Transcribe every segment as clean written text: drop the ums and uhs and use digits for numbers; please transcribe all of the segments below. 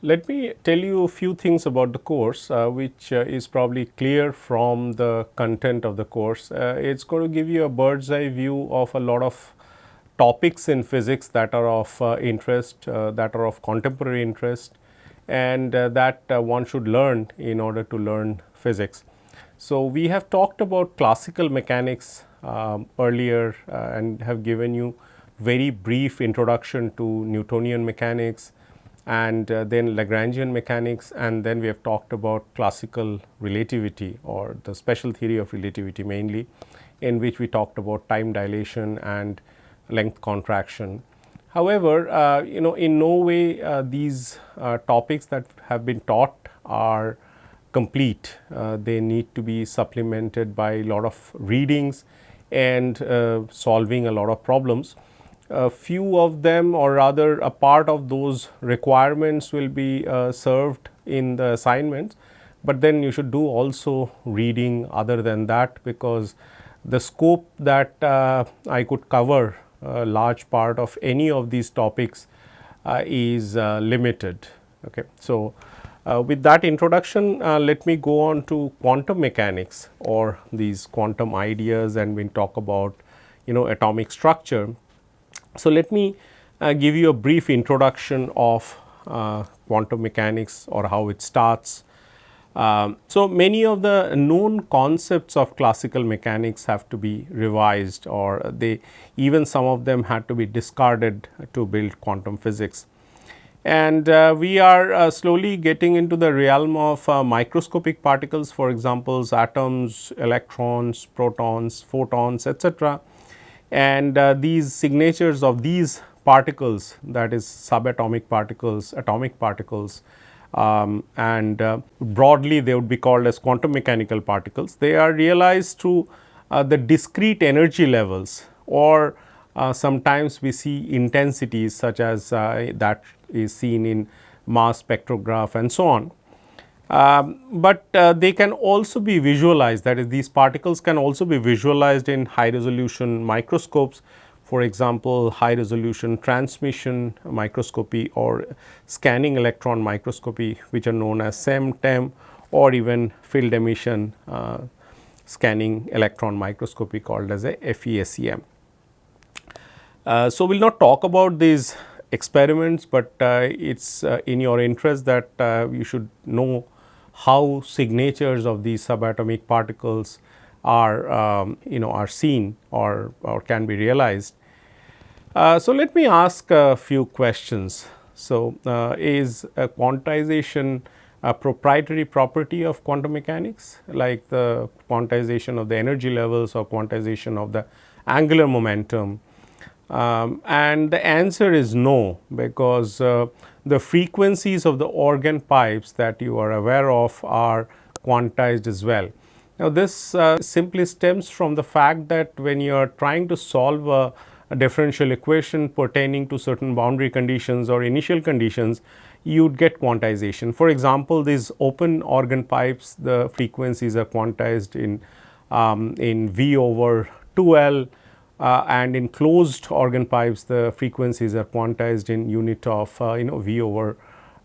Let me tell you a few things about the course, which is probably clear from the content of the course. It's going to give you a bird's eye view of a lot of topics in physics that are of interest, that are of contemporary interest, and that one should learn in order to learn physics. So, we have talked about classical mechanics earlier and have given you very brief introduction to Newtonian mechanics and then Lagrangian mechanics, and then we have talked about classical relativity or the special theory of relativity mainly, in which we talked about time dilation and length contraction. However, in no way these topics that have been taught are complete. They need to be supplemented by a lot of readings and solving a lot of problems. A few of them, or rather a part of those requirements, will be served in the assignments, but then you should do also reading other than that, because the scope that I could cover a large part of any of these topics is limited. Okay. So, with that introduction, let me go on to quantum mechanics or these quantum ideas, and we talk about atomic structure. So, let me give you a brief introduction of quantum mechanics or how it starts. So, many of the known concepts of classical mechanics have to be revised, or even some of them had to be discarded to build quantum physics. And we are slowly getting into the realm of microscopic particles, for example, atoms, electrons, protons, photons, etc. And these signatures of these particles, that is subatomic particles, atomic particles, and broadly they would be called as quantum mechanical particles. They are realized through the discrete energy levels, or sometimes we see intensities such as that is seen in mass spectrograph and so on. But they can also be visualized, that is, these particles can also be visualized in high resolution microscopes, for example, high resolution transmission microscopy or scanning electron microscopy, which are known as SEM, TEM, or even field emission scanning electron microscopy called as a FESEM. So, we will not talk about these experiments, but it is in your interest that you should know how signatures of these subatomic particles are are seen or can be realized. So, let me ask a few questions. So, is quantization a proprietary property of quantum mechanics, like the quantization of the energy levels or quantization of the angular momentum? And the answer is no, because the frequencies of the organ pipes that you are aware of are quantized as well. Now, this simply stems from the fact that when you are trying to solve a differential equation pertaining to certain boundary conditions or initial conditions, you would get quantization. For example, these open organ pipes, the frequencies are quantized in V over 2L. And in closed organ pipes, the frequencies are quantized in unit of V over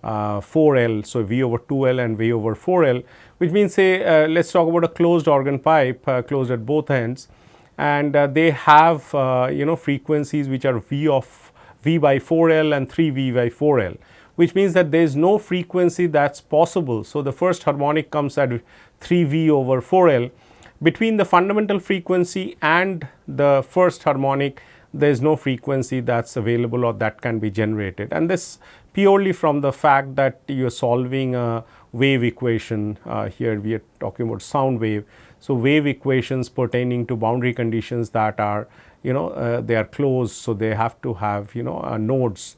4L. So, V over 2L and V over 4L, which means, say let us talk about a closed organ pipe closed at both ends, and they have frequencies which are V by 4L and 3V by 4L, which means that there is no frequency that is possible. So, the first harmonic comes at 3V over 4L. Between the fundamental frequency and the first harmonic, there is no frequency that is available or that can be generated, and this purely from the fact that you are solving a wave equation. Here we are talking about sound wave. So, wave equations pertaining to boundary conditions that are they are closed. So, they have to have nodes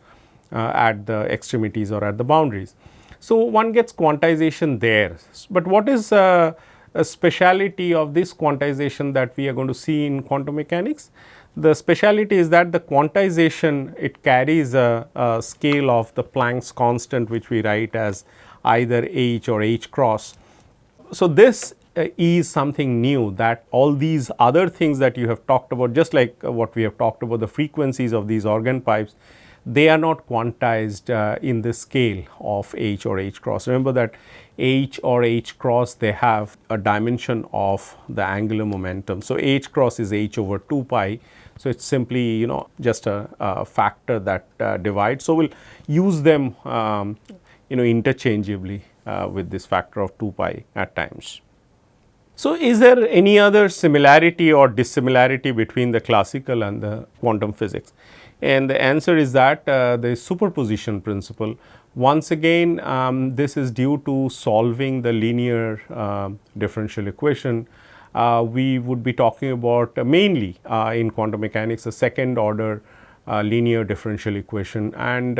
at the extremities or at the boundaries. So, one gets quantization there, but what is a speciality of this quantization that we are going to see in quantum mechanics? The speciality is that the quantization, it carries a scale of the Planck's constant, which we write as either h or h cross. So, this is something new, that all these other things that you have talked about, just like what we have talked about the frequencies of these organ pipes, they are not quantized in the scale of h or h cross. Remember that h or h cross, they have a dimension of the angular momentum. So, h cross is h over 2 pi. So, it is simply just a factor that divides. So, we will use them interchangeably with this factor of 2 pi at times. So, is there any other similarity or dissimilarity between the classical and the quantum physics? And the answer is that the superposition principle. Once again, this is due to solving the linear differential equation. We would be talking about mainly in quantum mechanics a second order linear differential equation, and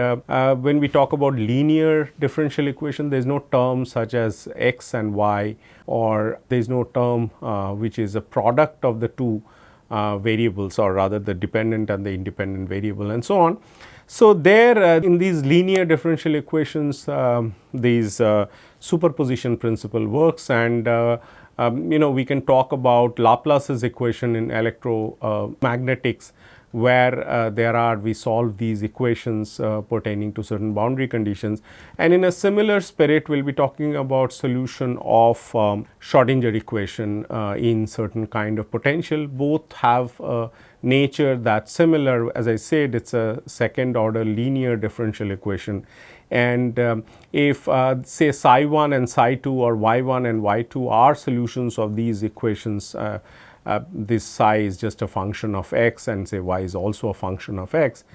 when we talk about linear differential equation, there is no term such as x and y, or there is no term which is a product of the two variables, or rather the dependent and the independent variable, and so on. So, there in these linear differential equations, these superposition principle works, and we can talk about Laplace's equation in electromagnetics, where we solve these equations pertaining to certain boundary conditions. And in a similar spirit, we will be talking about solution of Schrodinger equation in certain kind of potential. Both have a nature that's similar. As I said, it's a second order linear differential equation. And if say psi 1 and psi 2, or y 1 and y 2 are solutions of these equations, this psi is just a function of x, and say y is also a function of x,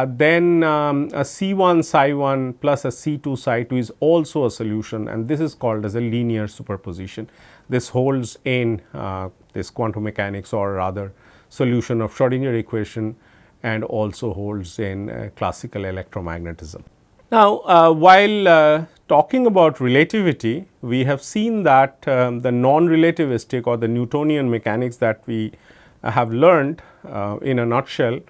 then a C 1 psi 1 plus a C 2 psi 2 is also a solution, and this is called as a linear superposition. This holds in this quantum mechanics, or rather solution of Schrodinger equation, and also holds in classical electromagnetism. Now, while talking about relativity, we have seen that the non-relativistic or the Newtonian mechanics that we have learned in a nutshell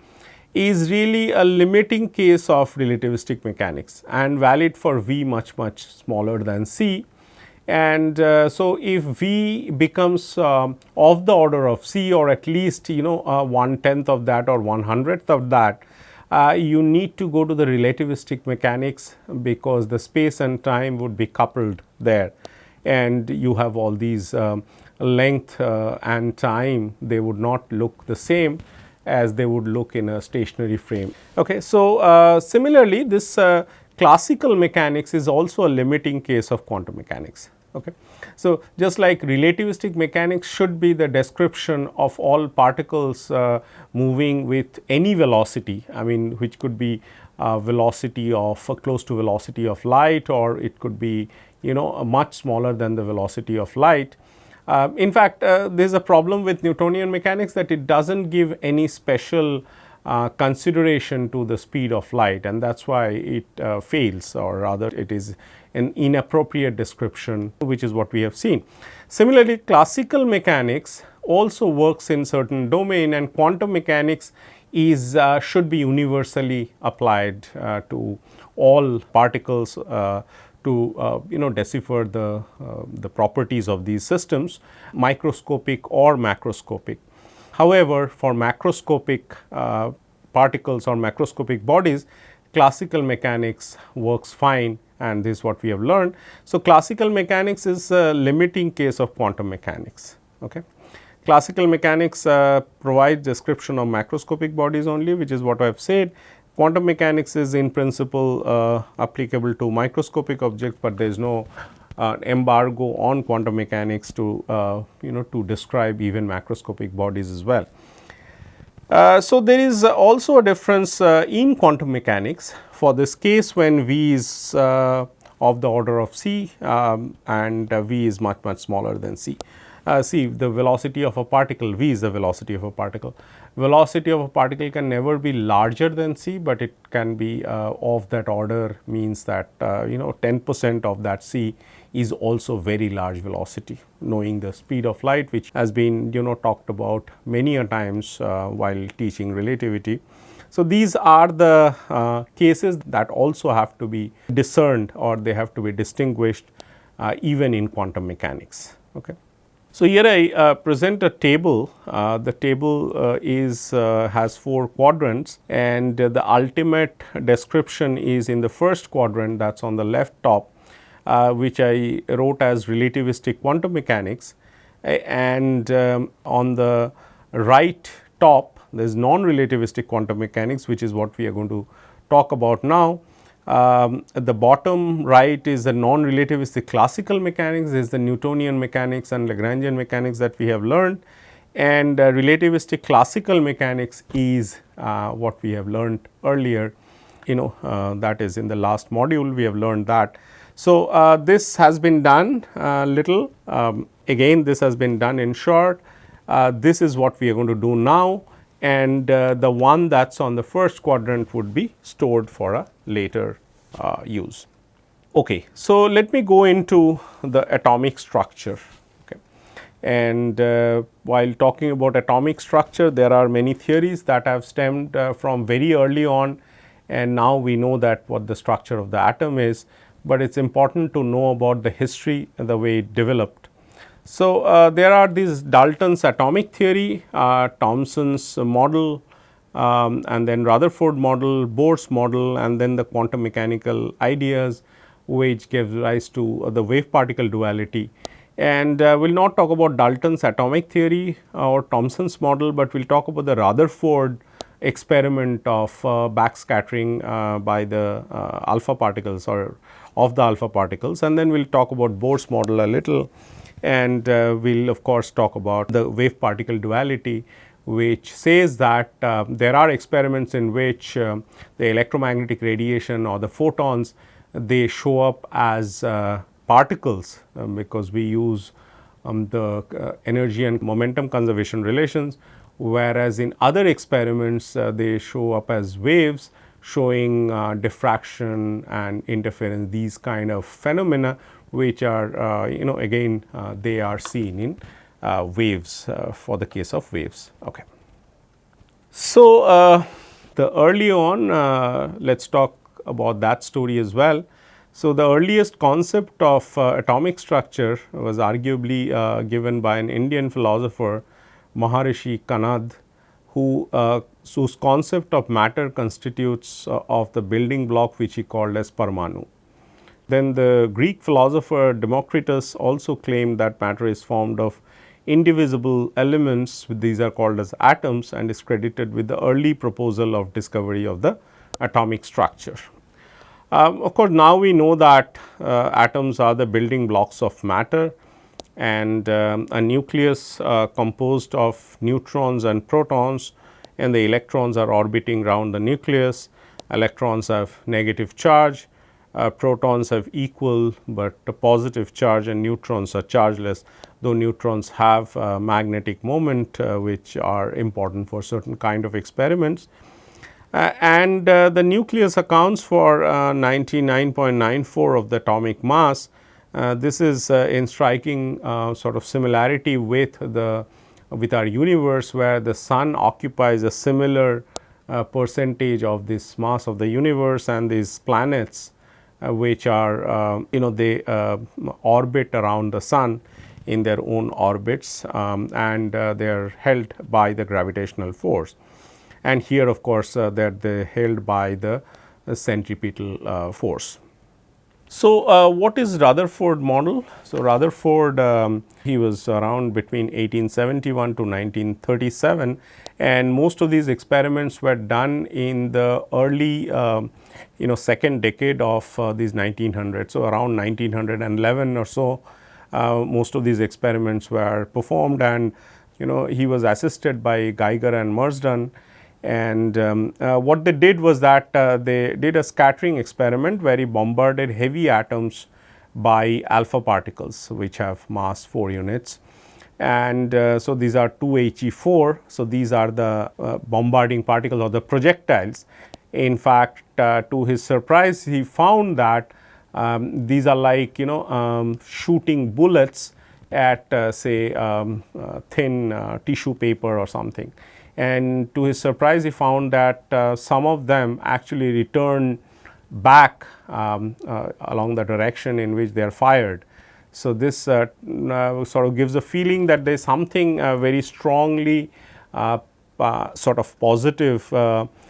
is really a limiting case of relativistic mechanics, and valid for V much smaller than C. And so, if V becomes of the order of C, or at least 1/10 of that or 1/100th of that, you need to go to the relativistic mechanics, because the space and time would be coupled there, and you have all these length and time, they would not look the same as they would look in a stationary frame. Okay. So, similarly this classical mechanics is also a limiting case of quantum mechanics. Okay. So, just like relativistic mechanics should be the description of all particles moving with any velocity, I mean, which could be velocity of close to velocity of light, or it could be much smaller than the velocity of light. In fact, there is a problem with Newtonian mechanics that it does not give any special consideration to the speed of light, and that is why it fails, or rather it is an inappropriate description, which is what we have seen. Similarly, classical mechanics also works in certain domain, and quantum mechanics is should be universally applied to all particles to decipher the properties of these systems, microscopic or macroscopic. However, for macroscopic particles or macroscopic bodies, classical mechanics works fine, and this is what we have learned. So, classical mechanics is a limiting case of quantum mechanics. Okay. Classical mechanics provides description of macroscopic bodies only, which is what I have said. Quantum mechanics is in principle applicable to microscopic objects, but there is no embargo on quantum mechanics to to describe even macroscopic bodies as well. So, there is also a difference in quantum mechanics for this case when V is of the order of C and V is much smaller than C. See, the velocity of a particle, V is the velocity of a particle. Velocity of a particle can never be larger than C, but it can be of that order, means that 10% of that C is also very large velocity, knowing the speed of light, which has been talked about many a times while teaching relativity. So, these are the cases that also have to be discerned, or they have to be distinguished even in quantum mechanics. Okay. So, here I present a table. The table has 4 quadrants, and the ultimate description is in the first quadrant, that is on the left top, which I wrote as relativistic quantum mechanics, and on the right top there is non-relativistic quantum mechanics, which is what we are going to talk about now. At the bottom right is the non-relativistic classical mechanics, is the Newtonian mechanics and Lagrangian mechanics that we have learned, and relativistic classical mechanics is what we have learned earlier, that is in the last module we have learned that. So, this has been done little, again this has been done in short. This is what we are going to do now, and the one that is on the first quadrant would be stored for a later use. Okay. So, let me go into the atomic structure. Okay. And while talking about atomic structure, there are many theories that have stemmed from very early on, and now we know that what the structure of the atom is, but it is important to know about the history and the way it developed. So, there are these Dalton's atomic theory, Thomson's model, and then Rutherford model, Bohr's model, and then the quantum mechanical ideas, which gives rise to the wave particle duality. And we will not talk about Dalton's atomic theory or Thomson's model, but we will talk about the Rutherford experiment of backscattering by the alpha particles or of the alpha particles, and then we will talk about Bohr's model a little, and we will of course talk about the wave particle duality, which says that there are experiments in which the electromagnetic radiation or the photons, they show up as particles because we use the energy and momentum conservation relations, whereas in other experiments they show up as waves showing diffraction and interference, these kind of phenomena, which are again they are seen in waves for the case of waves. Okay. So, the early on let us talk about that story as well. So, the earliest concept of atomic structure was arguably given by an Indian philosopher, Maharishi Kanad, whose concept of matter constitutes of the building block which he called as Parmanu. Then the Greek philosopher Democritus also claimed that matter is formed of indivisible elements, these are called as atoms, and is credited with the early proposal of discovery of the atomic structure. Of course, now we know that atoms are the building blocks of matter, and a nucleus composed of neutrons and protons, and the electrons are orbiting around the nucleus. Electrons have negative charge, protons have equal but a positive charge, and neutrons are chargeless, though neutrons have magnetic moment which are important for certain kind of experiments. And the nucleus accounts for 99.94 of the atomic mass. This is in striking sort of similarity with our universe, where the sun occupies a similar percentage of this mass of the universe, and these planets which are they orbit around the sun in their own orbits, and they are held by the gravitational force. And here of course, that they are held by the centripetal force. So, what is Rutherford model? So, Rutherford he was around between 1871 to 1937, and most of these experiments were done in the early second decade of these 1900s. So, around 1911 or so, most of these experiments were performed, and he was assisted by Geiger and Marsden. And what they did was that they did a scattering experiment where he bombarded heavy atoms by alpha particles, which have mass 4 units. And so, these are 2He4. So, these are the bombarding particles or the projectiles. In fact, to his surprise, he found that these are like shooting bullets at say thin tissue paper or something. And to his surprise, he found that some of them actually return back along the direction in which they are fired. So, this sort of gives a feeling that there is something very strongly sort of positive,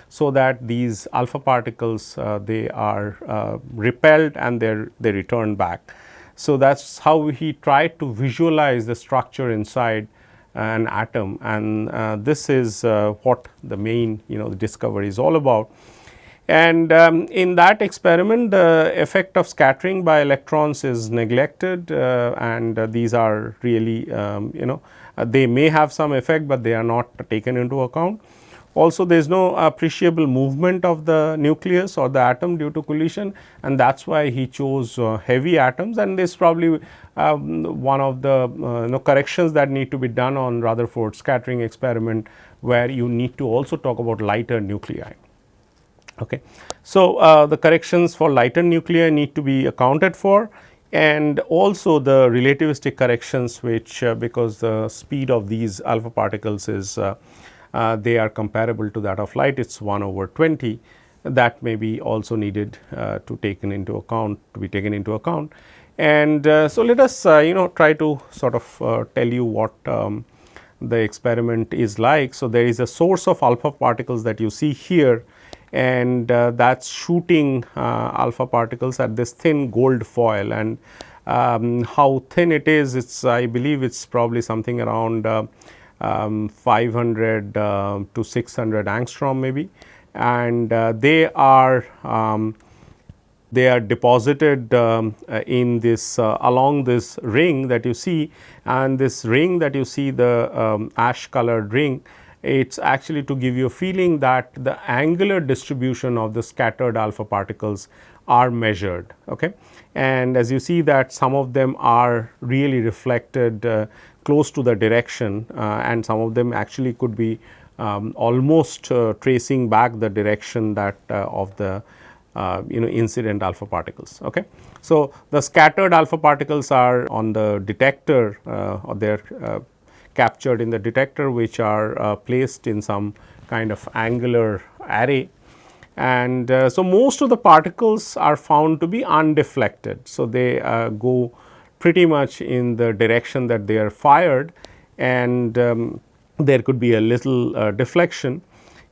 so that these alpha particles they are repelled and they return back. So, that is how he tried to visualize the structure inside an atom, and this is what the main the discovery is all about. And in that experiment, the effect of scattering by electrons is neglected, and these are really they may have some effect, but they are not taken into account. Also, there is no appreciable movement of the nucleus or the atom due to collision, and that is why he chose heavy atoms, and this is probably one of the corrections that need to be done on Rutherford scattering experiment, where you need to also talk about lighter nuclei. Okay. So, the corrections for lighter nuclei need to be accounted for, and also the relativistic corrections, which because the speed of these alpha particles is they are comparable to that of light, it is 1/20, that may be also needed to be taken into account. And so, let us try to sort of tell you what the experiment is like. So, there is a source of alpha particles that you see here, and that is shooting alpha particles at this thin gold foil, and how thin it is, it's I believe it's probably something around 500 to 600 angstrom maybe, and they are deposited in this along this ring that you see, and this ring that you see, the ash colored ring, it is actually to give you a feeling that the angular distribution of the scattered alpha particles are measured. Okay. And as you see that some of them are really reflected close to the direction, and some of them actually could be almost tracing back the direction that of the incident alpha particles. Okay. So, the scattered alpha particles are on the detector, or they are captured in the detector, which are placed in some kind of angular array, and so most of the particles are found to be undeflected. So, they go pretty much in the direction that they are fired, and there could be a little deflection,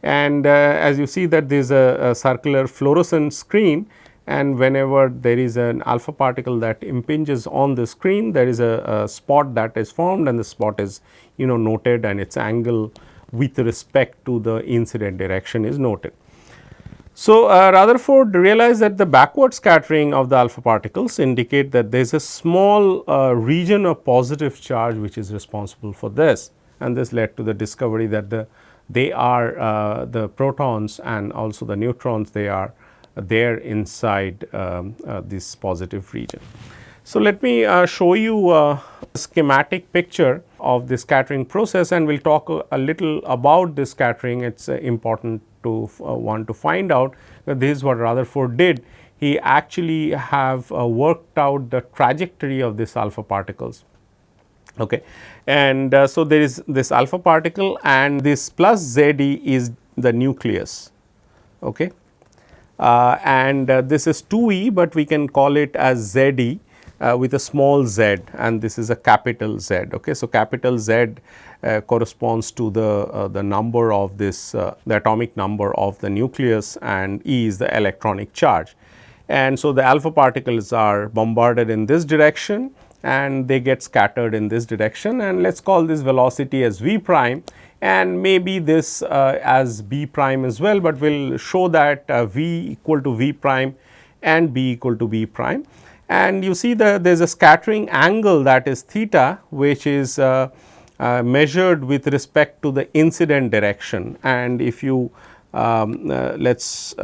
and as you see that there is a circular fluorescent screen, and whenever there is an alpha particle that impinges on the screen, there is a spot that is formed, and the spot is noted, and its angle with respect to the incident direction is noted. So, Rutherford realized that the backward scattering of the alpha particles indicate that there is a small region of positive charge which is responsible for this, and this led to the discovery that they are the protons and also the neutrons, they are there inside this positive region. So, let me show you a schematic picture of the scattering process, and we will talk a little about this scattering. It is important to want to find out that this is what Rutherford did. He actually have worked out the trajectory of this alpha particles. Okay. And so, there is this alpha particle, and this plus ZE is the nucleus. Okay. And this is 2E, but we can call it as ZE with a small z, and this is a capital Z. Okay. So, capital Z corresponds to the number of this the atomic number of the nucleus, and E is the electronic charge. And so, the alpha particles are bombarded in this direction, and they get scattered in this direction, and let us call this velocity as v prime, and maybe this as b prime as well, but we will show that v equal to v prime and b equal to b prime. And you see that there is a scattering angle, that is theta, which is measured with respect to the incident direction. And if you let us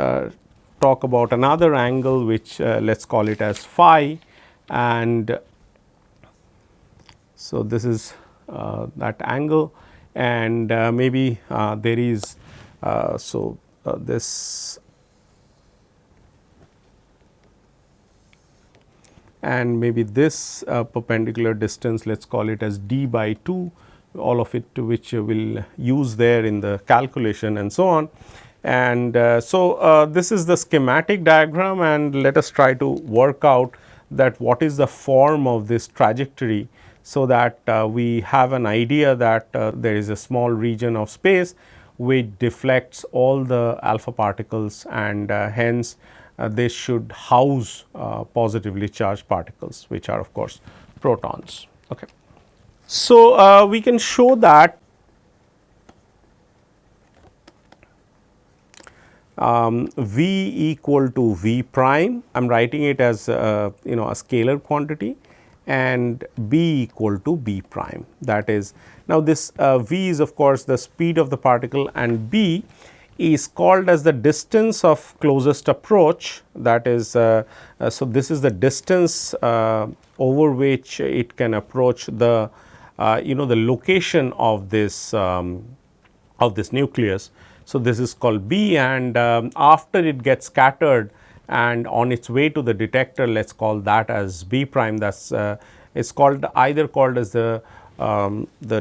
talk about another angle, which let us call it as phi, and so this is that angle, and maybe there is this, and maybe this perpendicular distance, let us call it as d by 2, all of it which we will use there in the calculation and so on. And so, this is the schematic diagram, and let us try to work out that what is the form of this trajectory, so that we have an idea that there is a small region of space which deflects all the alpha particles, and hence this should house positively charged particles, which are of course protons. Okay. So, we can show that V equal to V prime, I am writing it as a scalar quantity, and B equal to B prime. That is, now this V is of course the speed of the particle, and B is called as the distance of closest approach, that is, so this is the distance over which it can approach the the location of this nucleus. So, this is called B, and after it gets scattered and on its way to the detector, let us call that as B prime. That is it's called either called as the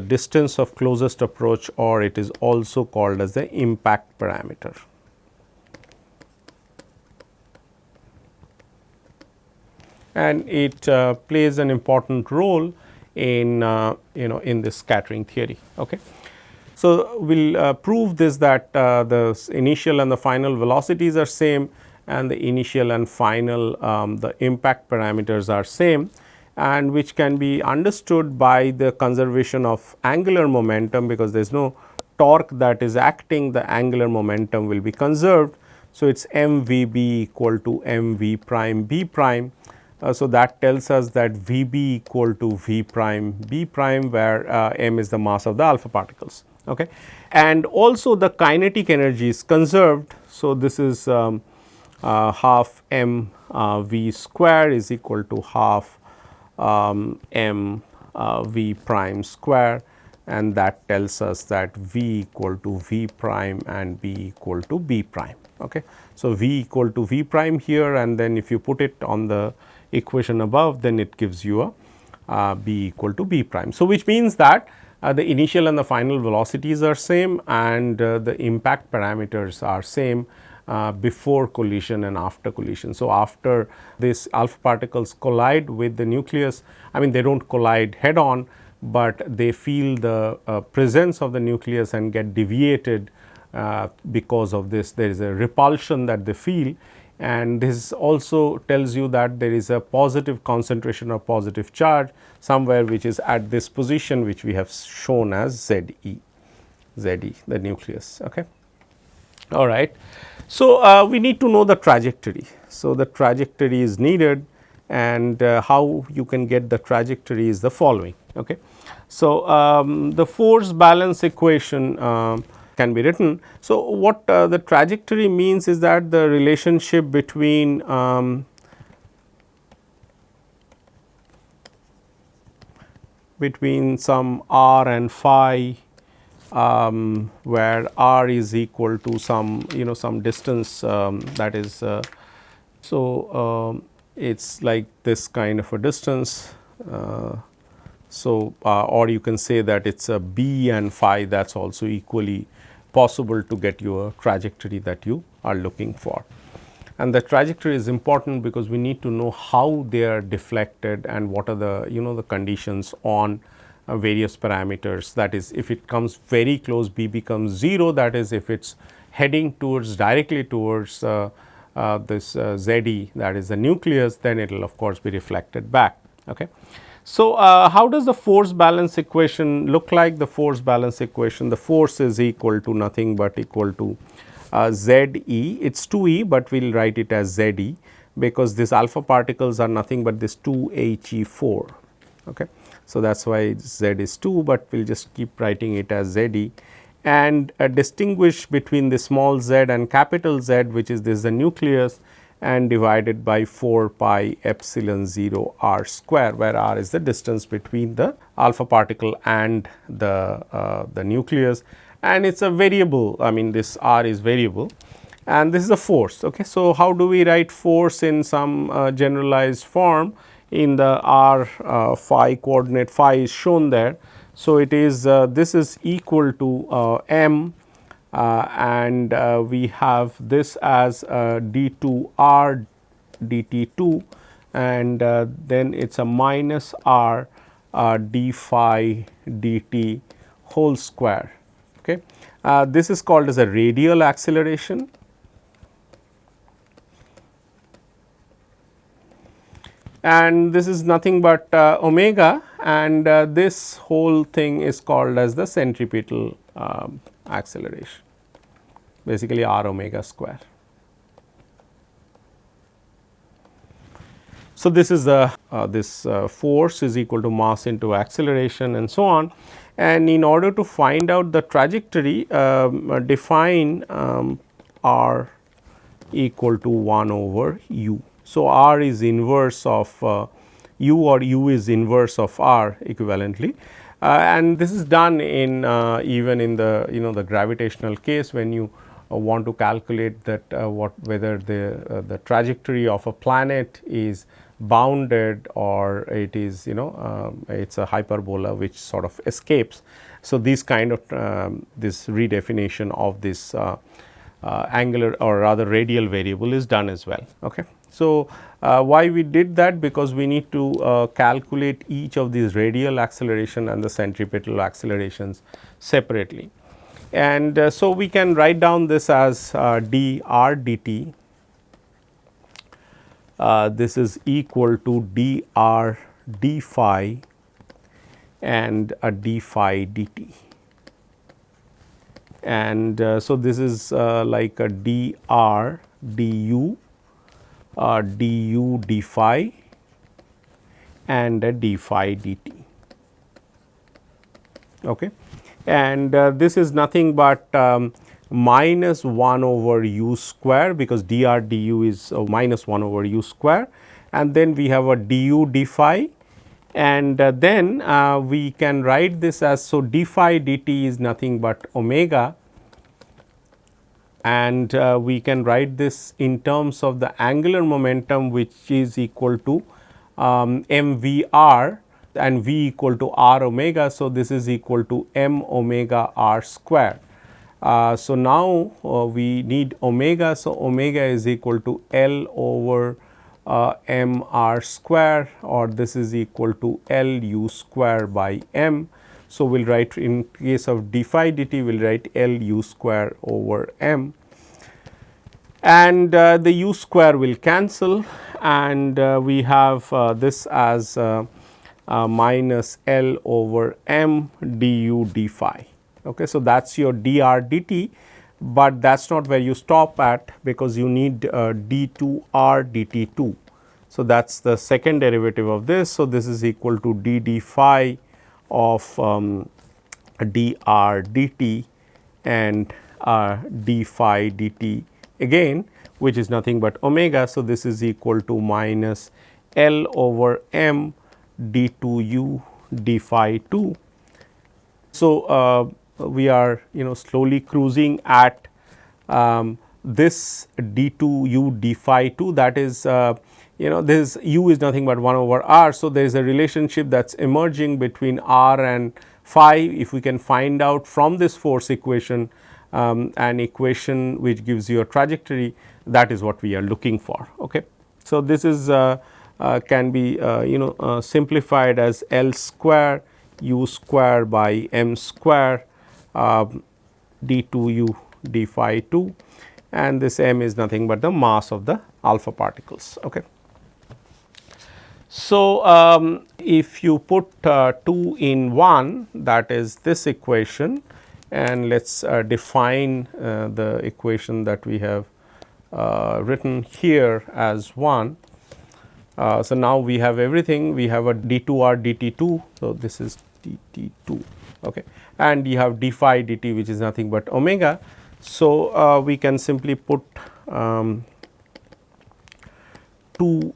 distance of closest approach, or it is also called as the impact parameter. And it plays an important role in in this scattering theory. Okay. So, we will prove this, that the initial and the final velocities are same, and the initial and final the impact parameters are same, and which can be understood by the conservation of angular momentum, because there is no torque that is acting, the angular momentum will be conserved. So, it is mVb equal to mv prime b prime. So, that tells us that Vb equal to V prime b prime, where m is the mass of the alpha particles. Okay. And also the kinetic energy is conserved. So, this is half m v square is equal to half m v prime square, and that tells us that V equal to V prime and B equal to B prime. Okay. So, V equal to V prime here, and then if you put it on the equation above, then it gives you a B equal to B prime. So, which means that the initial and the final velocities are same, and the impact parameters are same before collision and after collision. So, after this alpha particles collide with the nucleus, I mean they do not collide head on, but they feel the presence of the nucleus and get deviated because of this. There is a repulsion that they feel, and this also tells you that there is a positive concentration of positive charge somewhere, which is at this position, which we have shown as ZE, the nucleus. Okay. All right. So, we need to know the trajectory. So, the trajectory is needed, and how you can get the trajectory is the following. Okay. So, the force balance equation can be written. So, what the trajectory means is that the relationship between some r and phi, where r is equal to some some distance, that is it is like this kind of a distance. Or you can say that it is a b and phi, that is also equally possible to get you a trajectory that you are looking for. And the trajectory is important because we need to know how they are deflected and what are the the conditions on various parameters. That is, if it comes very close, b becomes 0, that is if it is heading towards directly towards this ZE, that is the nucleus, then it will of course be reflected back. Okay. So, how does the force balance equation look like? The force balance equation, the force is equal to nothing but equal to ZE, it is 2E, but we will write it as ZE, because these alpha particles are nothing but this 2He4. Okay. So, that is why Z is 2, but we will just keep writing it as ZE, and distinguish between the small z and capital Z, which is this the nucleus, and divided by 4 pi epsilon 0 r square, where r is the distance between the alpha particle and the nucleus, and it is a variable. I mean this r is variable, and this is a force. Okay. So, how do we write force in some generalized form? In the r phi coordinate, phi is shown there. So, it is this is equal to m, and we have this as d2 r dt2, and then it is a minus r d phi dt whole square. Okay. This is called as a radial acceleration, and this is nothing but omega, and this whole thing is called as the centripetal acceleration, basically r omega square. So, this is the this force is equal to mass into acceleration and so on, and in order to find out the trajectory, define r equal to 1 over u. So, r is inverse of u, or u is inverse of r equivalently, and this is done in even in the the gravitational case, when you want to calculate that whether the trajectory of a planet is bounded or it is it is a hyperbola which sort of escapes. So, these kind of this redefinition of this angular or rather radial variable is done as well. Okay. So, why we did that? Because we need to calculate each of these radial acceleration and the centripetal accelerations separately, and so we can write down this as dr dt. This is equal to dr d phi and a d phi dt, and so this is like a dr du du d phi and a d phi dt. Okay. And this is nothing but minus 1 over u square, because dr du is minus 1 over u square, and then we have a du d phi, and then we can write this as, so d phi dt is nothing but omega, and we can write this in terms of the angular momentum, which is equal to mvr and v equal to r omega. So, this is equal to m omega r square. So, now we need omega. So, omega is equal to L over m r square, or this is equal to L u square by m. So, we will write, in case of d phi dt, we will write L u square over m, and the u square will cancel, and we have this as minus L over m du d phi. Okay. So, that is your dr dt, but that is not where you stop at, because you need d2r dt too. So, that is the second derivative of this. So, this is equal to d phi of dr dt and d phi dt again, which is nothing but omega. So, this is equal to minus L over m d2u d phi 2. So, we are slowly cruising at this d2u d phi 2, that is this u is nothing but 1 over r. So, there is a relationship that is emerging between r and phi. If we can find out from this force equation an equation which gives you a trajectory, that is what we are looking for. Okay. So, this is can be simplified as L square u square by m square d2u d phi 2, and this m is nothing but the mass of the alpha particles. Okay. So, if you put 2 in 1, that is this equation, and let us define the equation that we have written here as 1. So, now we have everything, we have a d2r dt2. So, this is dt2, okay, and you have d phi dt, which is nothing but omega. So, we can simply put 2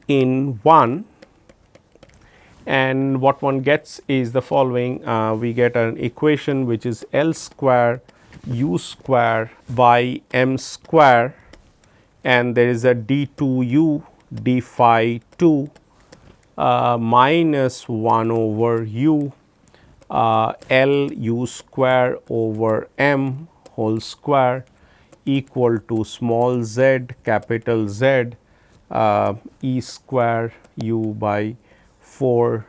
in 1, and what one gets is the following. We get an equation which is L square u square by m square, and there is a d2u d phi 2 minus 1 over u L u square over m whole square equal to small z capital Z E square u by 4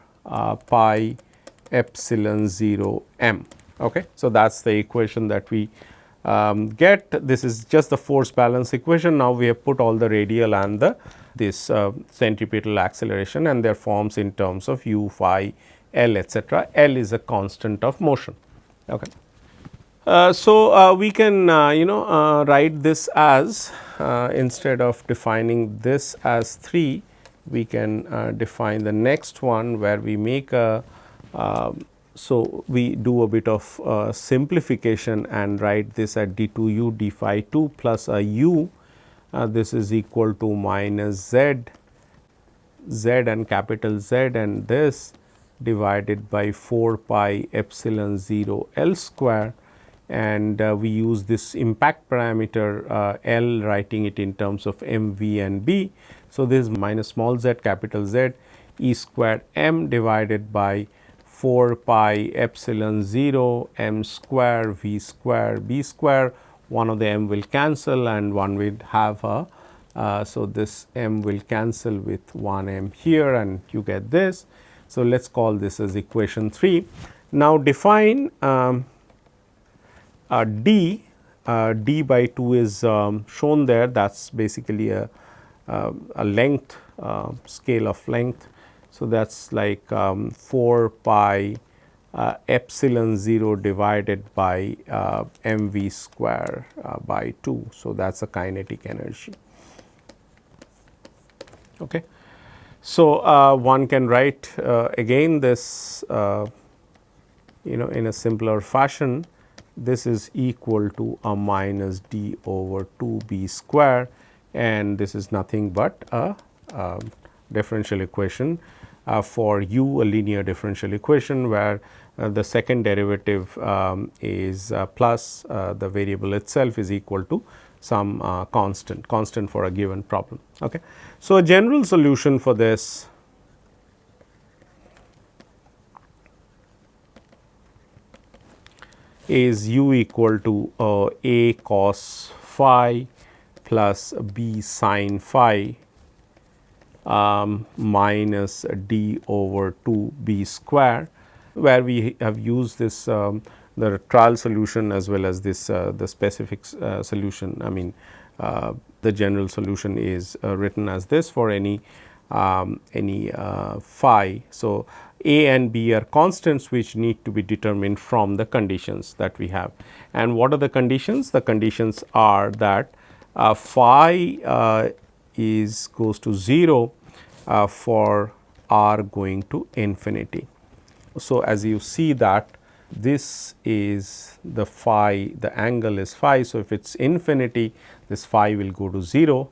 pi epsilon 0 m. Okay. So, that is the equation that we get. This is just the force balance equation. Now, we have put all the radial and the this centripetal acceleration and their forms in terms of u, phi, L, etcetera. L is a constant of motion. Okay. We can write this as instead of defining this as 3, we can define the next one where we make a so we do a bit of simplification and write this at d2 u d phi 2 plus a u, this is equal to minus z, z and capital Z and this divided by 4 pi epsilon 0 L square, and we use this impact parameter L, writing it in terms of m, v and b. So, this is minus small z capital Z E square m divided by 4 pi epsilon 0 m square v square b square. One of the m will cancel and one will have a so this m will cancel with 1 m here and you get this. So, let us call this as equation 3. Now, define d, d by 2 is shown there, that is basically a length scale of length. So, that is like 4 pi epsilon 0 divided by m v square by 2. So, that is a kinetic energy. Okay. So, one can write again this in a simpler fashion. This is equal to a minus d over 2 b square, and this is nothing but a differential equation for u, a linear differential equation where the second derivative is plus the variable itself is equal to some constant for a given problem. Okay. So, a general solution for this is u equal to a cos phi plus b sin phi minus d over 2 b square, where we have used this the trial solution as well as this the specific solution. I mean the general solution is written as this for any phi. So, a and b are constants which need to be determined from the conditions that we have. And what are the conditions? The conditions are that phi is goes to 0 for r going to infinity. So, as you see that this is the phi, the angle is phi. So, if it is infinity, this phi will go to 0.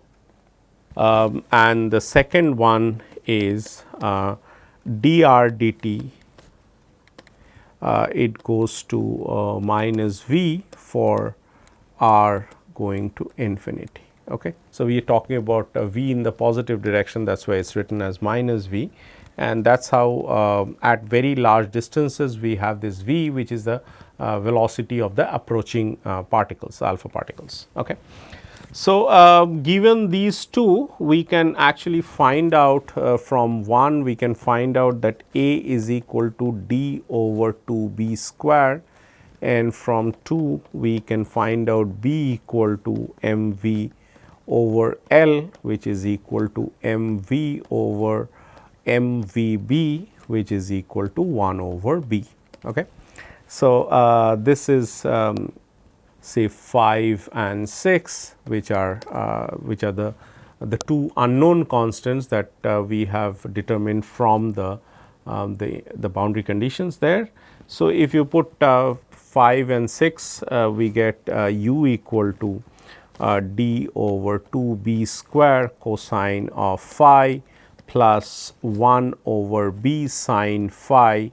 And the second one is dr dt, it goes to minus v for r going to infinity. Okay. So, we are talking about v in the positive direction, that is why it is written as minus v, and that is how at very large distances we have this v, which is the velocity of the approaching particles, alpha particles. Okay. So, given these two, we can actually find out from 1 we can find out that a is equal to d over 2 b square, and from 2 we can find out b equal to m v over L, which is equal to m v over m v b, which is equal to 1 over b. Okay. So, this is say 5 and 6, which are the two unknown constants that we have determined from the boundary conditions there. So, if you put 5 and 6, we get u equal to d over 2 b square cosine of phi plus 1 over b sine phi,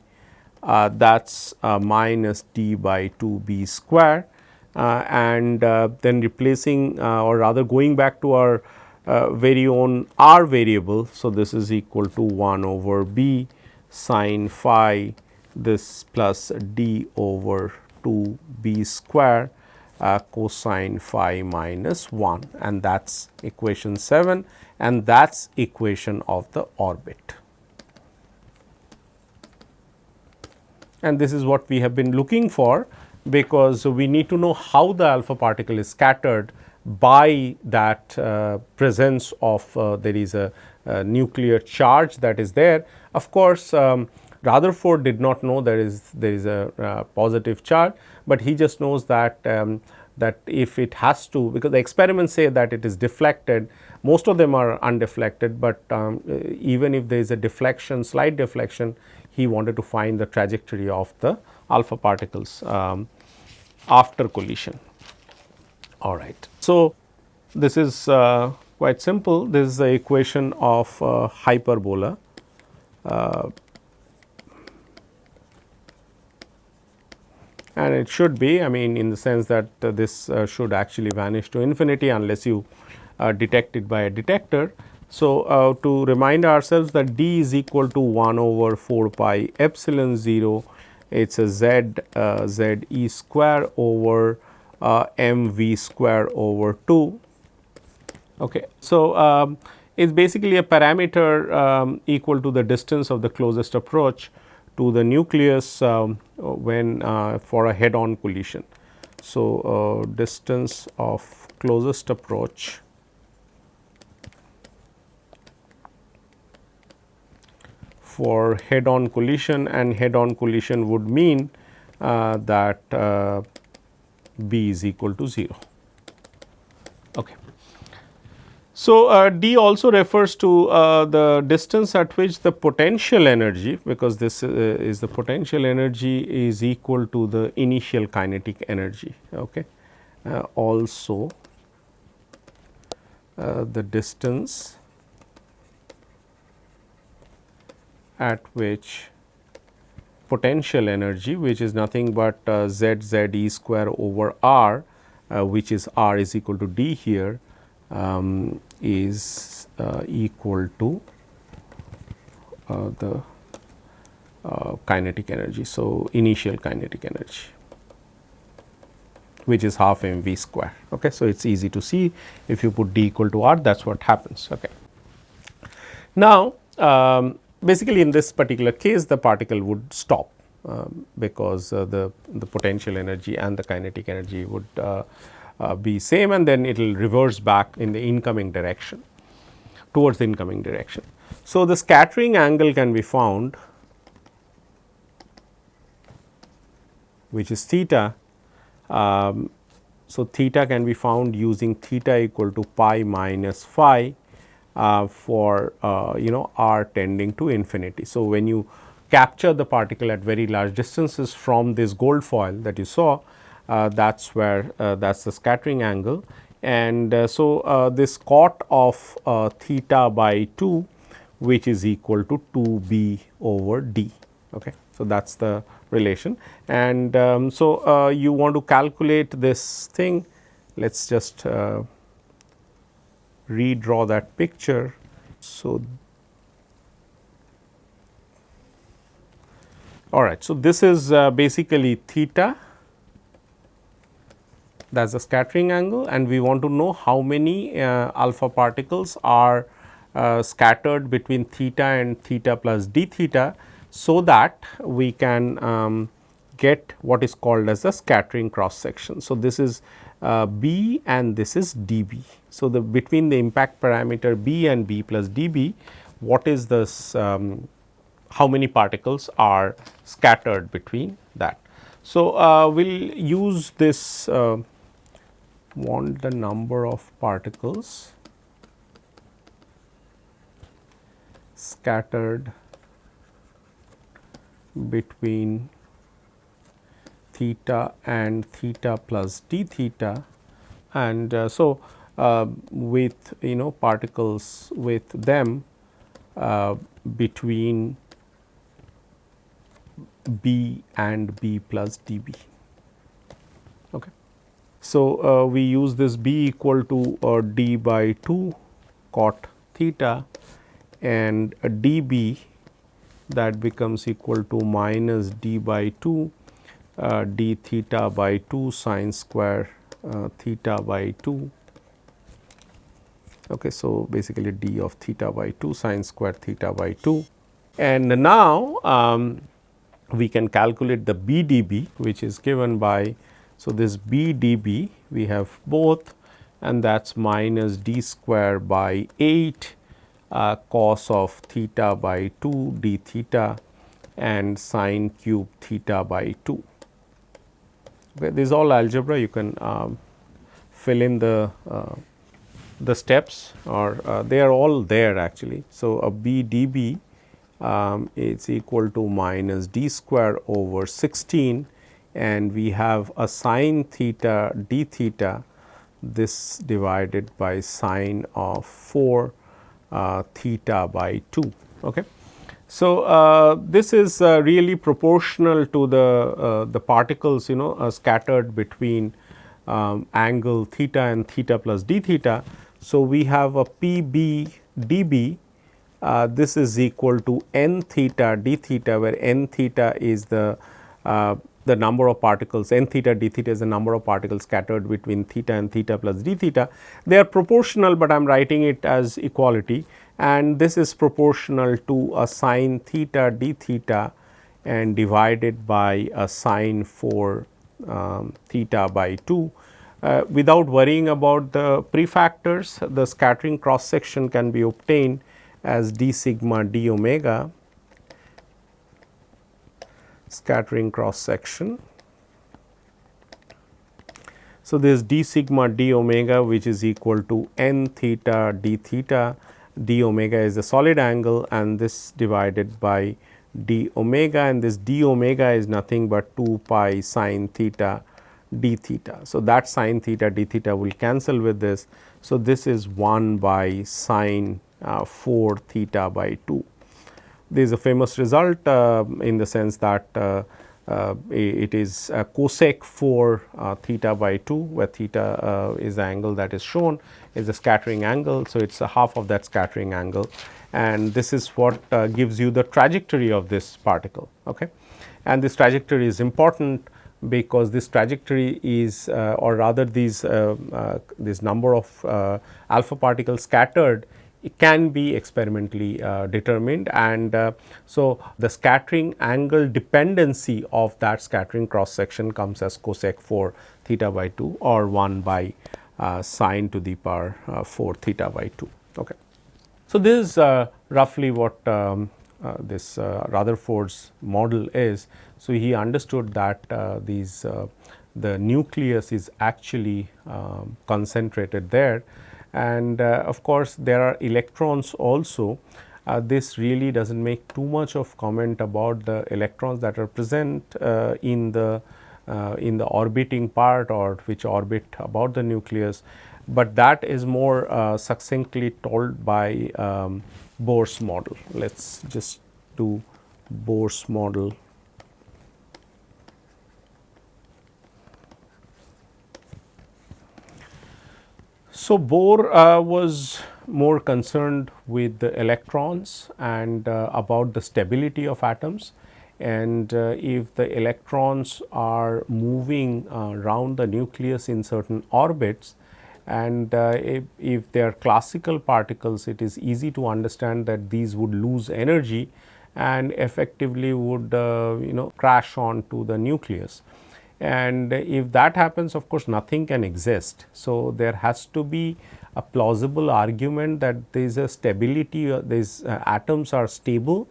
that is minus d by 2 b square. And then replacing or rather going back to our very own r variable. So, this is equal to 1 over b sin phi, this plus d over 2 b square, cosine phi minus 1, and that is equation 7, and that is equation of the orbit. And this is what we have been looking for, because we need to know how the alpha particle is scattered by that presence of there is a nuclear charge that is there. Of course, Rutherford did not know there is a positive charge, but he just knows that that if it has to, because the experiments say that it is deflected, most of them are undeflected, but even if there is a deflection, slight deflection, he wanted to find the trajectory of the alpha particles after collision. All right. So, this is quite simple. This is the equation of hyperbola. And it should be, I mean, in the sense that this should actually vanish to infinity unless you detect it by a detector. So, to remind ourselves that d is equal to 1 over 4 pi epsilon 0, it is a z e square over m v square over 2. Okay. So, it is basically a parameter equal to the distance of the closest approach to the nucleus when for a head on collision. So, distance of closest approach for head on collision, and head on collision would mean that B is equal to 0. Okay. So, d also refers to the distance at which the potential energy, because this is the potential energy is equal to the initial kinetic energy. Okay. Also the distance at which potential energy, which is nothing but z e square over r, which is r is equal to d here, is equal to the kinetic energy. So, initial kinetic energy, which is half m v square. Okay. So, it is easy to see, if you put d equal to r, that is what happens. Okay. Now, basically in this particular case the particle would stop because the potential energy and the kinetic energy would be same, and then it will reverse back in the incoming direction, towards the incoming direction. So, the scattering angle can be found, which is theta. So, theta can be found using theta equal to pi minus phi for r tending to infinity. So, when you capture the particle at very large distances from this gold foil that you saw, that is where that is the scattering angle, and so this cot of theta by 2, which is equal to 2b over d. Okay. So, that is the relation, and so you want to calculate this thing. Let us just redraw that picture. So, all right. So, this is basically theta, that is the scattering angle, and we want to know how many alpha particles are scattered between theta and theta plus d theta, so that we can get what is called as the scattering cross section. So, this is b and this is dB. So, the between the impact parameter b and b plus dB, what is this how many particles are scattered between that. So, we will use this want the number of particles scattered between theta and theta plus d theta, and so with particles with them between b and b plus dB. Okay. So, we use this b equal to d by 2 cot theta, and dB that becomes equal to minus d by 2 d theta by 2 sine square theta by 2. Okay, so basically d of theta by 2 sine square theta by 2. And now we can calculate the b dB, which is given by, so this b dB we have both, and that is minus d square by 8 cos of theta by 2 d theta and sine cube theta by 2. Okay, this is all algebra. You can fill in the steps, or they are all there actually. So, a b dB is equal to minus d square over 16, and we have a sine theta d theta, this divided by sine of 4 theta by 2. Okay. So, this is really proportional to the particles, you know, scattered between angle theta and theta plus d theta. So, we have a p b dB, this is equal to n theta d theta, where n theta is the number of particles, n theta d theta is the number of particles scattered between theta and theta plus d theta. They are proportional, but I am writing it as equality, and this is proportional to a sine theta d theta and divided by a sine 4 theta by 2. Without worrying about the prefactors, the scattering cross section can be obtained as d sigma d omega, scattering cross section. So, this d sigma d omega, which is equal to n theta d theta, d omega is the solid angle, and this divided by d omega, and this d omega is nothing but 2 pi sine theta d theta. So, that sine theta d theta will cancel with this. So, this is 1 by sine 4 theta by 2. This is a famous result in the sense that it is cosec 4 theta by 2, where theta is the angle that is shown, is the scattering angle. So, it is a half of that scattering angle, and this is what gives you the trajectory of this particle. Okay. And this trajectory is important because this trajectory is or rather these this number of alpha particles scattered, it can be experimentally determined, and so the scattering angle dependency of that scattering cross section comes as cosec 4 theta by 2, or 1 by sine to the power 4 theta by 2. Okay. So, this is roughly what this Rutherford's model is. So, he understood that the nucleus is actually concentrated there, and of course, there are electrons also. This really does not make too much of comment about the electrons that are present in the orbiting part, or which orbit about the nucleus, but that is more succinctly told by Bohr's model. Let us just do Bohr's model. So, Bohr was more concerned with the electrons and about the stability of atoms, and if the electrons are moving around the nucleus in certain orbits, and if they are classical particles, it is easy to understand that these would lose energy and effectively would crash on to the nucleus. And if that happens, of course, nothing can exist. So, there has to be a plausible argument that there is a stability, these atoms are stable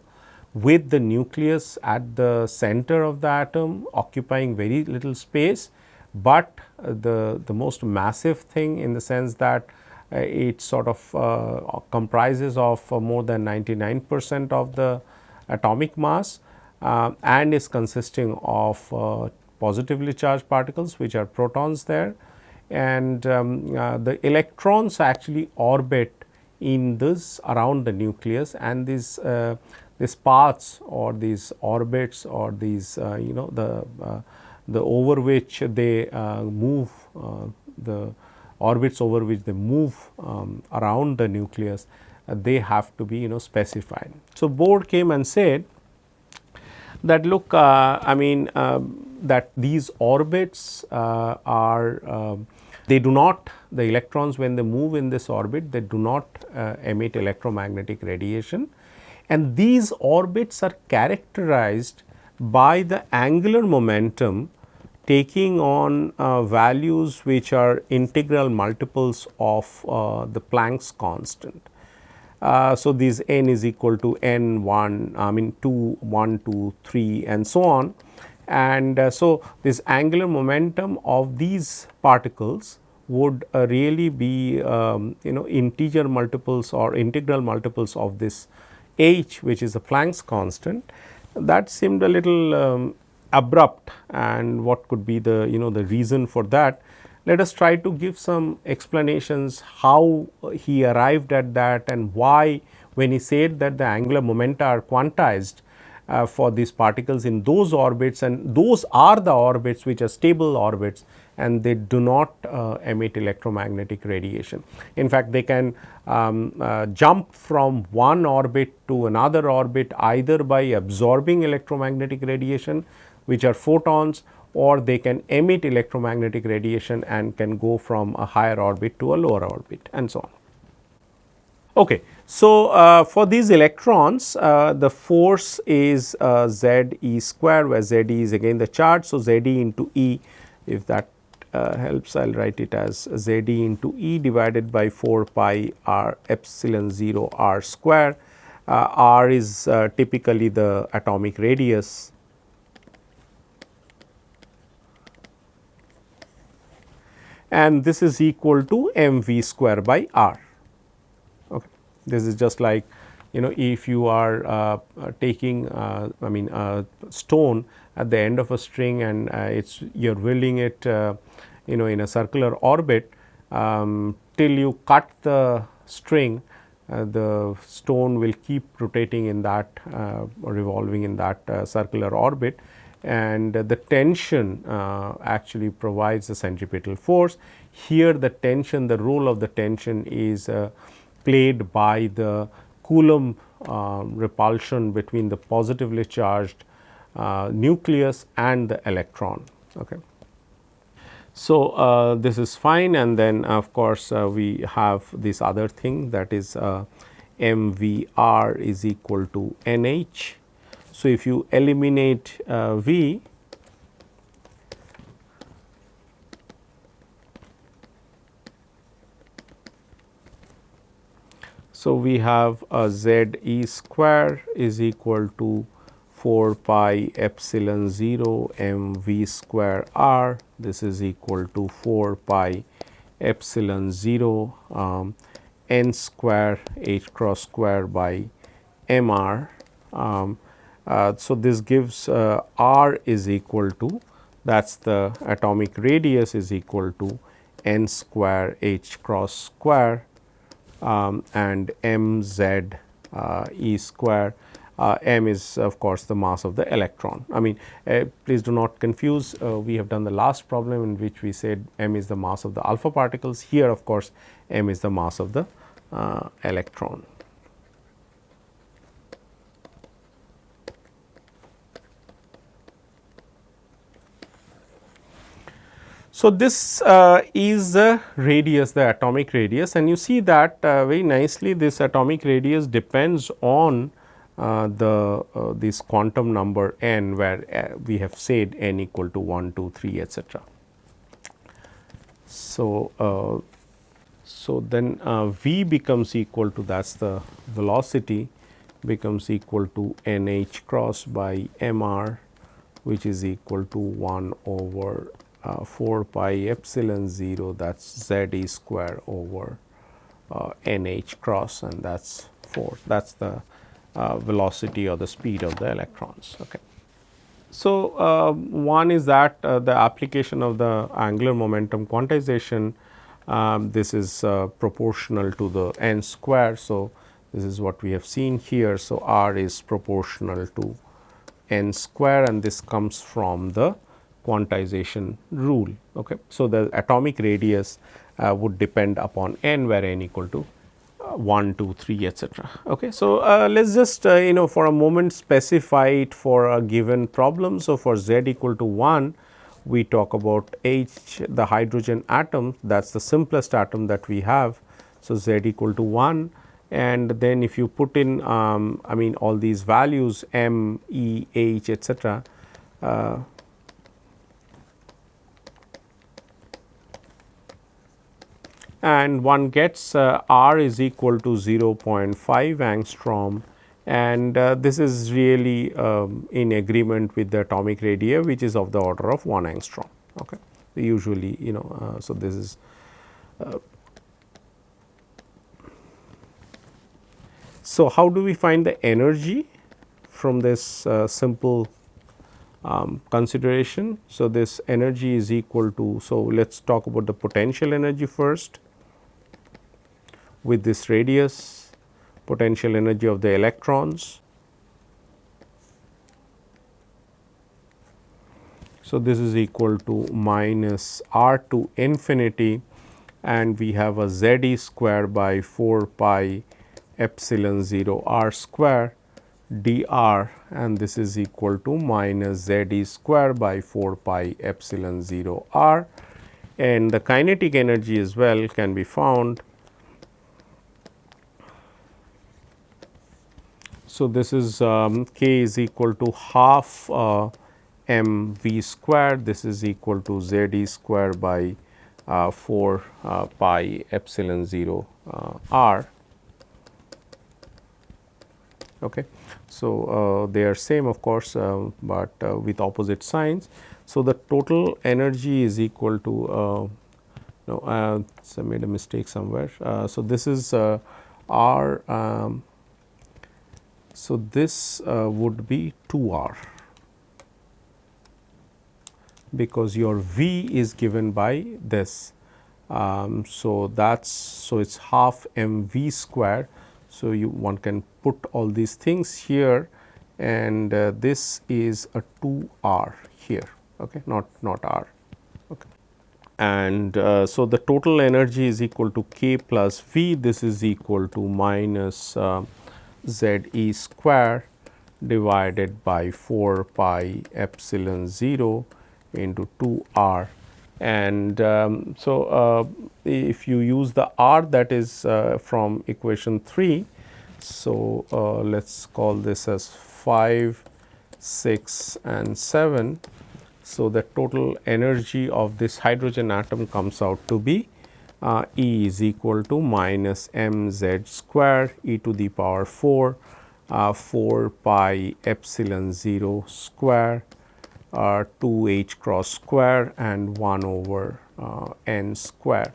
with the nucleus at the center of the atom occupying very little space, but the most massive thing in the sense that it sort of comprises of more than 99% of the atomic mass and is consisting of positively charged particles, which are protons there, and the electrons actually orbit in this around the nucleus, and these paths or these orbits or these the over which they move, the orbits over which they move around the nucleus, they have to be specified. So, Bohr came and said that look, I mean that these orbits are They do not, the electrons when they move in this orbit, they do not emit electromagnetic radiation, and these orbits are characterized by the angular momentum taking on values which are integral multiples of the Planck's constant. So, these n is equal to n 1, I mean 2, 1, 2, 3 and so on, and so this angular momentum of these particles would really be integer multiples or integral multiples of this h, which is the Planck's constant. That seemed a little abrupt, and what could be the the reason for that? Let us try to give some explanations how he arrived at that, and why, when he said that the angular momenta are quantized for these particles in those orbits, and those are the orbits which are stable orbits and they do not emit electromagnetic radiation. In fact, they can jump from one orbit to another orbit either by absorbing electromagnetic radiation, which are photons, or they can emit electromagnetic radiation and can go from a higher orbit to a lower orbit and so on. Okay. So, for these electrons the force is Z e square, where Z e is again the charge. So, Z e into E, if that helps, I will write it as Z e into E divided by 4 pi r epsilon 0 r square. R is typically the atomic radius, and this is equal to m v square by r. Okay. This is just like if you are taking I mean stone at the end of a string, and you are wielding it in a circular orbit till you cut the string. The stone will keep rotating in that revolving in that circular orbit, and the tension actually provides the centripetal force. Here the tension, the role of the tension is played by the Coulomb repulsion between the positively charged nucleus and the electron. Okay. So, this is fine, and then of course, we have this other thing, that is mvr is equal to nh. So, if you eliminate V, so we have Z e square is equal to 4 pi epsilon 0 m v square r. This is equal to 4 pi epsilon 0 n square h cross square by m r. So, this gives r is equal to, that is the atomic radius, is equal to n square h cross square and m z e square. M is of course the mass of the electron. I mean, please do not confuse, we have done the last problem in which we said m is the mass of the alpha particles. Here of course, m is the mass of the electron. So, this is the radius, the atomic radius, and you see that very nicely this atomic radius depends on this quantum number n, where we have said n equal to 1, 2, 3 etc. So, then v becomes equal to, that is the velocity, becomes equal to n h cross by m r, which is equal to 1 over 4 pi epsilon 0, that is Z e square over n h cross, and that is 4, that is the velocity or the speed of the electrons. Okay. So, one is that the application of the angular momentum quantization, this is proportional to the n square. So, this is what we have seen here. So, r is proportional to n square, and this comes from the quantization rule. Okay. So, the atomic radius would depend upon n, where n equal to 1, 2, 3 etc. Okay. So, let us just for a moment specify it for a given problem. So, for z equal to 1, we talk about H, the hydrogen atom, that is the simplest atom that we have. So, Z equal to 1, and then if you put in I mean all these values M, E, H, etc. And one gets R is equal to 0.5 angstrom, and this is really in agreement with the atomic radii, which is of the order of 1 angstrom. Okay. Usually, so this is so how do we find the energy from this simple consideration? So, this energy is equal to, so let us talk about the potential energy first. With this radius, potential energy of the electrons. So, this is equal to minus R to infinity, and we have a Z e square by 4 pi epsilon 0 R square dr, and this is equal to minus Z e square by 4 pi epsilon 0 R, and the kinetic energy as well can be found. So, this is k is equal to half m v square, this is equal to Z e square by 4 pi epsilon 0 r. Okay. So, they are same of course, but with opposite signs. So, the total energy is equal to no, so I made a mistake somewhere. So, this is r. So, this would be 2 r, because your V is given by this. So, that is, so it is half m V square. So, one can put all these things here, and this is a 2 r here, okay, not r. Okay. And so, the total energy is equal to k plus V, this is equal to minus Z e square divided by 4 pi epsilon 0 into 2 r. And so, if you use the r that is from equation 3. So, let us call this as 5, 6 and 7. So, the total energy of this hydrogen atom comes out to be E is equal to minus m z square e to the power 4 pi epsilon 0 square 2 h cross square and 1 over n square.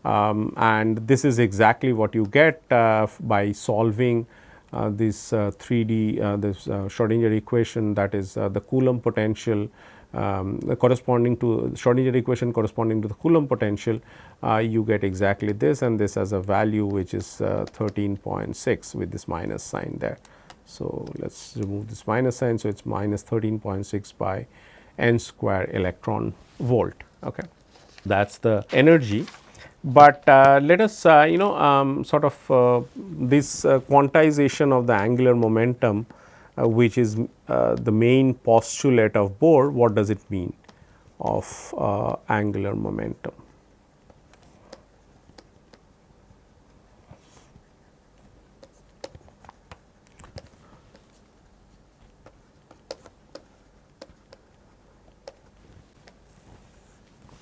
And this is exactly what you get by solving this 3D this Schrodinger equation, that is the Coulomb potential corresponding to Schrodinger equation corresponding to the Coulomb potential. You get exactly this, and this has a value which is 13.6 with this minus sign there. So, let us remove this minus sign. So, it is minus 13.6 by n square electron volt. Okay. That is the energy. But let us sort of this quantization of the angular momentum, which is the main postulate of Bohr. What does it mean of angular momentum?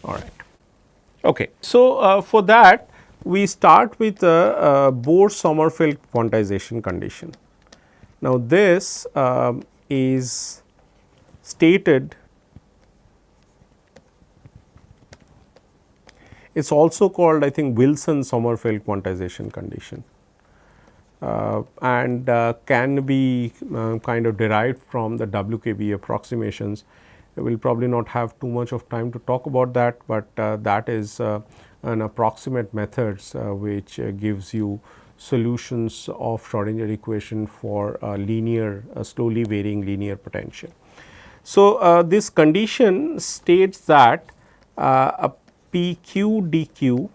All right. Okay. So, for that we start with a Bohr-Sommerfeld quantization condition. Now, this is stated, it is also called, I think, Wilson-Sommerfeld quantization condition, and can be kind of derived from the WKB approximations. We will probably not have too much of time to talk about that, but that is an approximate methods which gives you solutions of Schrodinger equation for linear slowly varying linear potential. So, this condition states that a PQ dq,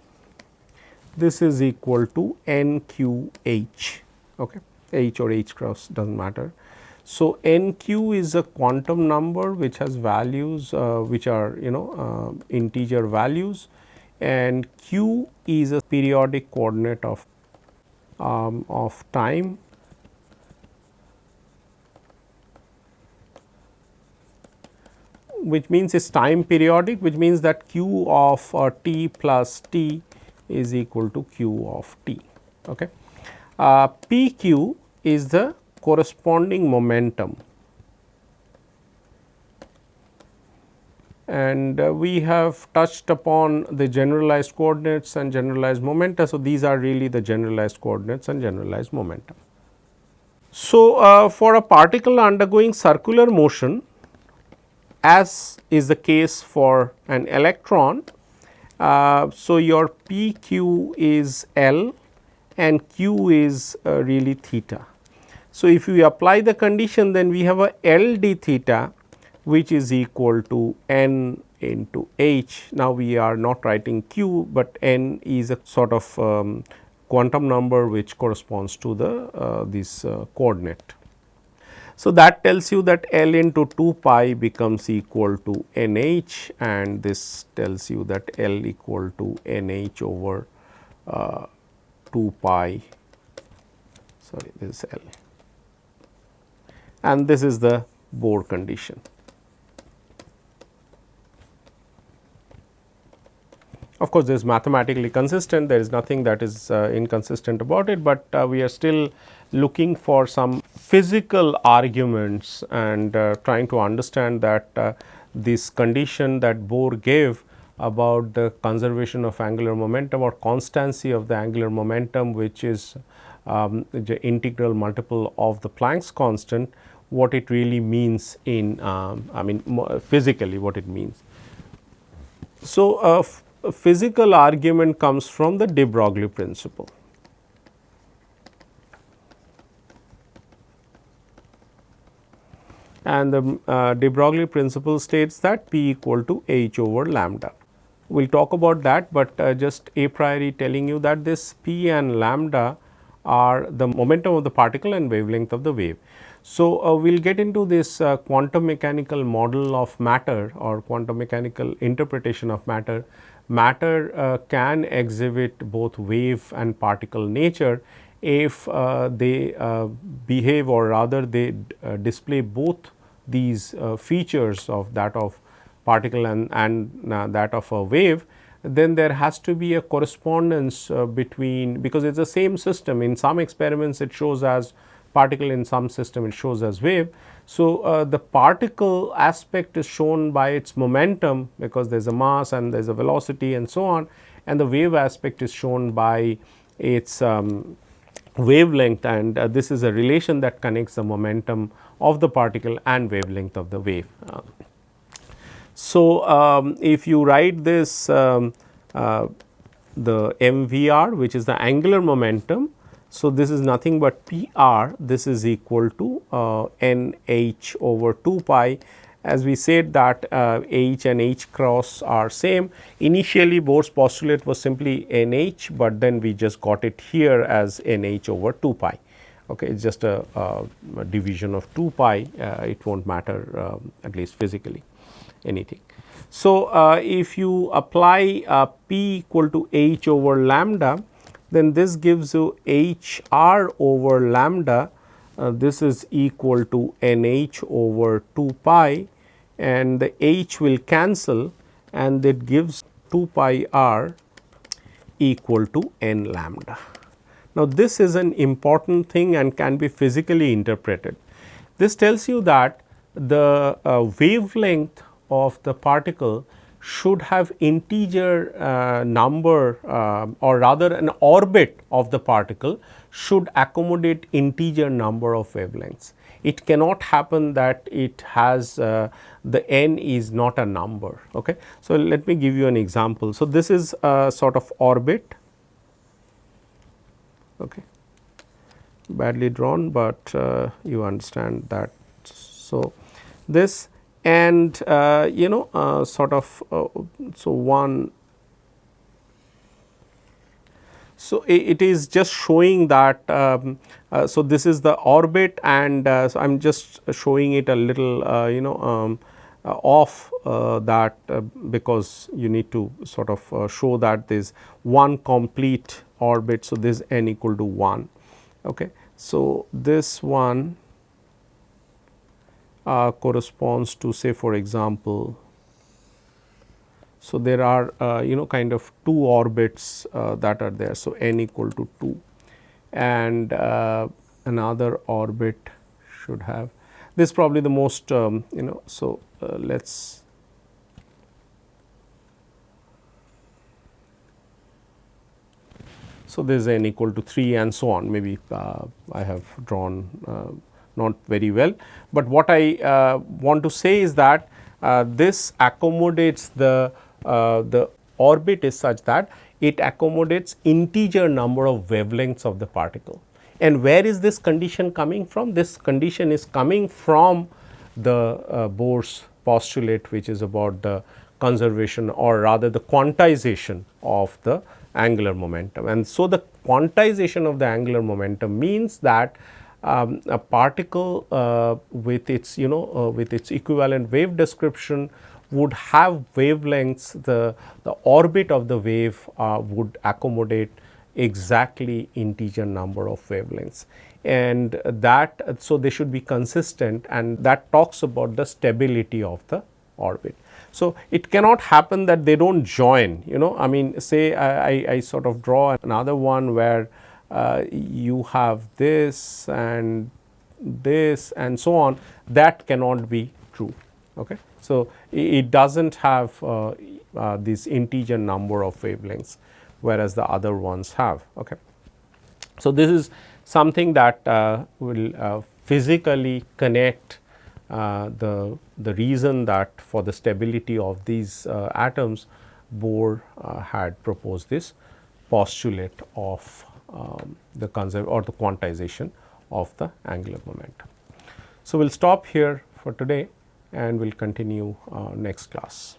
this is equal to NQH, okay, H or H cross does not matter. So, NQ is a quantum number which has values which are integer values, and Q is a periodic coordinate of time, which means it's time periodic, which means that Q of t plus t is equal to Q of t. Okay. PQ is the corresponding momentum, and we have touched upon the generalized coordinates and generalized momenta. So, these are really the generalized coordinates and generalized momentum. So, for a particle undergoing circular motion, as is the case for an electron, so your PQ is L and Q is really theta. So, if we apply the condition, then we have a L d theta which is equal to n into h. Now, we are not writing q, but n is a sort of quantum number which corresponds to the this coordinate. So, that tells you that L into 2 pi becomes equal to n h, and this tells you that L equal to n h over 2 pi, sorry, this is L, and this is the Bohr condition. Of course, this is mathematically consistent, there is nothing that is inconsistent about it, but we are still looking for some physical arguments and trying to understand that this condition that Bohr gave about the conservation of angular momentum or constancy of the angular momentum, which is the integral multiple of the Planck's constant, what it really means in physically what it means. So, a physical argument comes from the de Broglie principle. And the de Broglie principle states that P equal to h over lambda. We will talk about that, but just a priori telling you that this P and lambda are the momentum of the particle and wavelength of the wave. So, we will get into this quantum mechanical model of matter or quantum mechanical interpretation of matter. Matter can exhibit both wave and particle nature if they behave, or rather they display both these features of that of particle and that of a wave. Then there has to be a correspondence between, because it is the same system. In some experiments it shows as particle, in some system it shows as wave. So, the particle aspect is shown by its momentum, because there is a mass and there is a velocity and so on, and the wave aspect is shown by its wavelength, and this is a relation that connects the momentum of the particle and wavelength of the wave. So, if you write this the MVR, which is the angular momentum. So, this is nothing but PR, this is equal to NH over 2 pi. As we said that H and H cross are same. Initially Bohr's postulate was simply NH, but then we just got it here as NH over 2 pi. Okay, it is just a division of 2 pi, it will not matter at least physically anything. So, if you apply P equal to H over lambda, then this gives you HR over lambda, this is equal to NH over 2 pi, and the H will cancel, and that gives 2 pi R equal to n lambda. Now, this is an important thing and can be physically interpreted. This tells you that the wavelength of the particle should have integer number, or rather an orbit of the particle should accommodate integer number of wavelengths. It cannot happen that it has the n is not a number. Okay. So, let me give you an example. So, this is a sort of orbit, okay, badly drawn, but you understand that. So, this and sort of so one. So, it is just showing that so this is the orbit, and so I am just showing it a little off that because you need to sort of show that there is one complete orbit. So, this n equal to 1. Okay. So, this one corresponds to, say for example, so there are kind of 2 orbits that are there. So, n equal to 2, and another orbit should have this, probably the most So, let us so this is n equal to 3 and so on. Maybe I have drawn not very well, but what I want to say is that this accommodates the orbit is such that it accommodates integer number of wavelengths of the particle. And where is this condition coming from? This condition is coming from the Bohr's postulate, which is about the conservation, or rather the quantization of the angular momentum. And so, the quantization of the angular momentum means that a particle with its with its equivalent wave description would have wavelengths, the orbit of the wave would accommodate exactly integer number of wavelengths, and that, so they should be consistent, and that talks about the stability of the orbit. So, it cannot happen that they do not join, I mean, say I sort of draw another one where you have this and so on, that cannot be true. Okay. So, it does not have this integer number of wavelengths, whereas the other ones have. Okay. So, this is something that will physically connect the reason that for the stability of these atoms, Bohr had proposed this postulate of the quantization of the angular momentum. So, we will stop here for today, and we will continue next class.